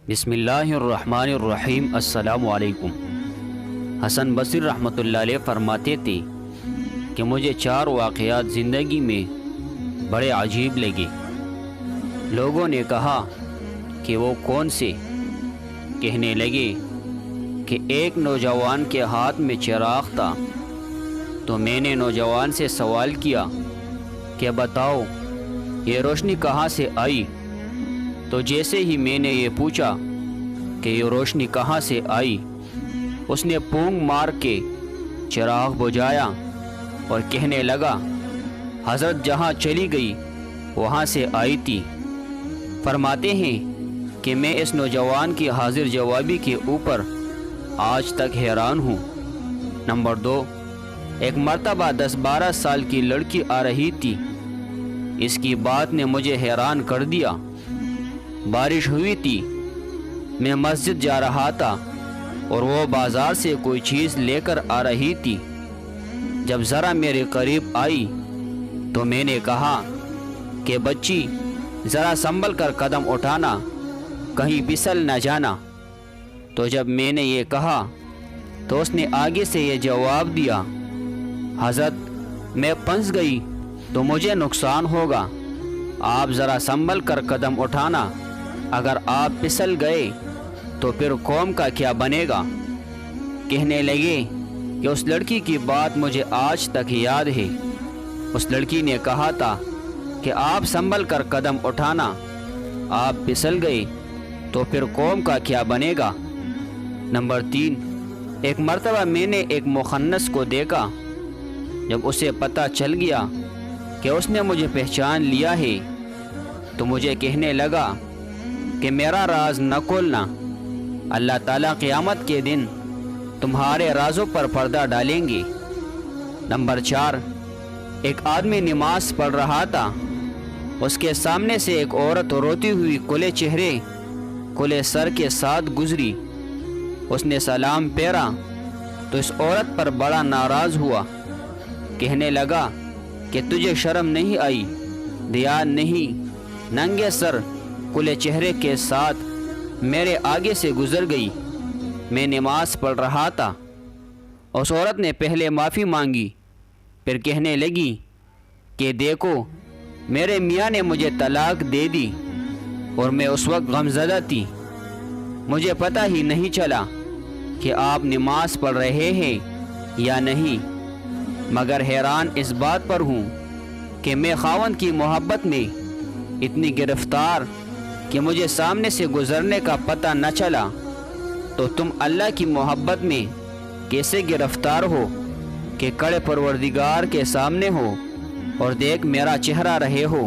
بسم اللہ الرحمن الرحیم۔ السلام علیکم۔ حسن بصری رحمۃ اللہ علیہ فرماتے تھے کہ مجھے 4 واقعات زندگی میں بڑے عجیب لگے۔ لوگوں نے کہا کہ وہ کون سے؟ کہنے لگے کہ ایک نوجوان کے ہاتھ میں چراغ تھا، تو میں نے نوجوان سے سوال کیا کہ بتاؤ یہ روشنی کہاں سے آئی؟ تو جیسے ہی میں نے یہ پوچھا کہ یہ روشنی کہاں سے آئی، اس نے پونگ مار کے چراغ بجھایا اور کہنے لگا حضرت جہاں چلی گئی وہاں سے آئی تھی۔ فرماتے ہیں کہ میں اس نوجوان کی حاضر جوابی کے اوپر آج تک حیران ہوں۔ نمبر 2، ایک مرتبہ 10-12 سال کی لڑکی آ رہی تھی۔ اس کی بات نے مجھے حیران کر دیا۔ بارش ہوئی تھی، میں مسجد جا رہا تھا اور وہ بازار سے کوئی چیز لے کر آ رہی تھی۔ جب ذرا میرے قریب آئی تو میں نے کہا کہ بچی ذرا سنبھل کر قدم اٹھانا، کہیں پھسل نہ جانا۔ تو جب میں نے یہ کہا تو اس نے آگے سے یہ جواب دیا، حضرت میں پھنس گئی تو مجھے نقصان ہوگا، آپ ذرا سنبھل کر قدم اٹھانا، اگر آپ پھسل گئے تو پھر قوم کا کیا بنے گا؟ کہنے لگے کہ اس لڑکی کی بات مجھے آج تک یاد ہے۔ اس لڑکی نے کہا تھا کہ آپ سنبھل کر قدم اٹھانا، آپ پھسل گئے تو پھر قوم کا کیا بنے گا؟ نمبر 3، ایک مرتبہ میں نے ایک مخنث کو دیکھا۔ جب اسے پتہ چل گیا کہ اس نے مجھے پہچان لیا ہے تو مجھے کہنے لگا کہ میرا راز نہ کھولنا، اللہ تعالیٰ قیامت کے دن تمہارے رازوں پر پردہ ڈالیں گے۔ نمبر 4، ایک آدمی نماز پڑھ رہا تھا، اس کے سامنے سے ایک عورت روتی ہوئی کھلے چہرے کھلے سر کے ساتھ گزری۔ اس نے سلام پھیرا تو اس عورت پر بڑا ناراض ہوا، کہنے لگا کہ تجھے شرم نہیں آئی، دھیان نہیں، ننگے سر کھلے چہرے کے ساتھ میرے آگے سے گزر گئی، میں نماز پڑھ رہا تھا۔ اس عورت نے پہلے معافی مانگی، پھر کہنے لگی کہ دیکھو میرے میاں نے مجھے طلاق دے دی اور میں اس وقت غمزدہ تھی، مجھے پتہ ہی نہیں چلا کہ آپ نماز پڑھ رہے ہیں یا نہیں، مگر حیران اس بات پر ہوں کہ میں خاوند کی محبت میں اتنی گرفتار کہ مجھے سامنے سے گزرنے کا پتہ نہ چلا، تو تم اللہ کی محبت میں کیسے گرفتار ہو کہ کڑے پروردگار کے سامنے ہو اور دیکھ میرا چہرہ رہے ہو؟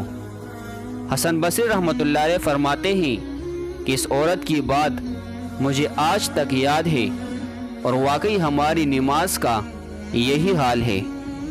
حسن بصری رحمۃ اللہ علیہ فرماتے ہیں کہ اس عورت کی بات مجھے آج تک یاد ہے، اور واقعی ہماری نماز کا یہی حال ہے۔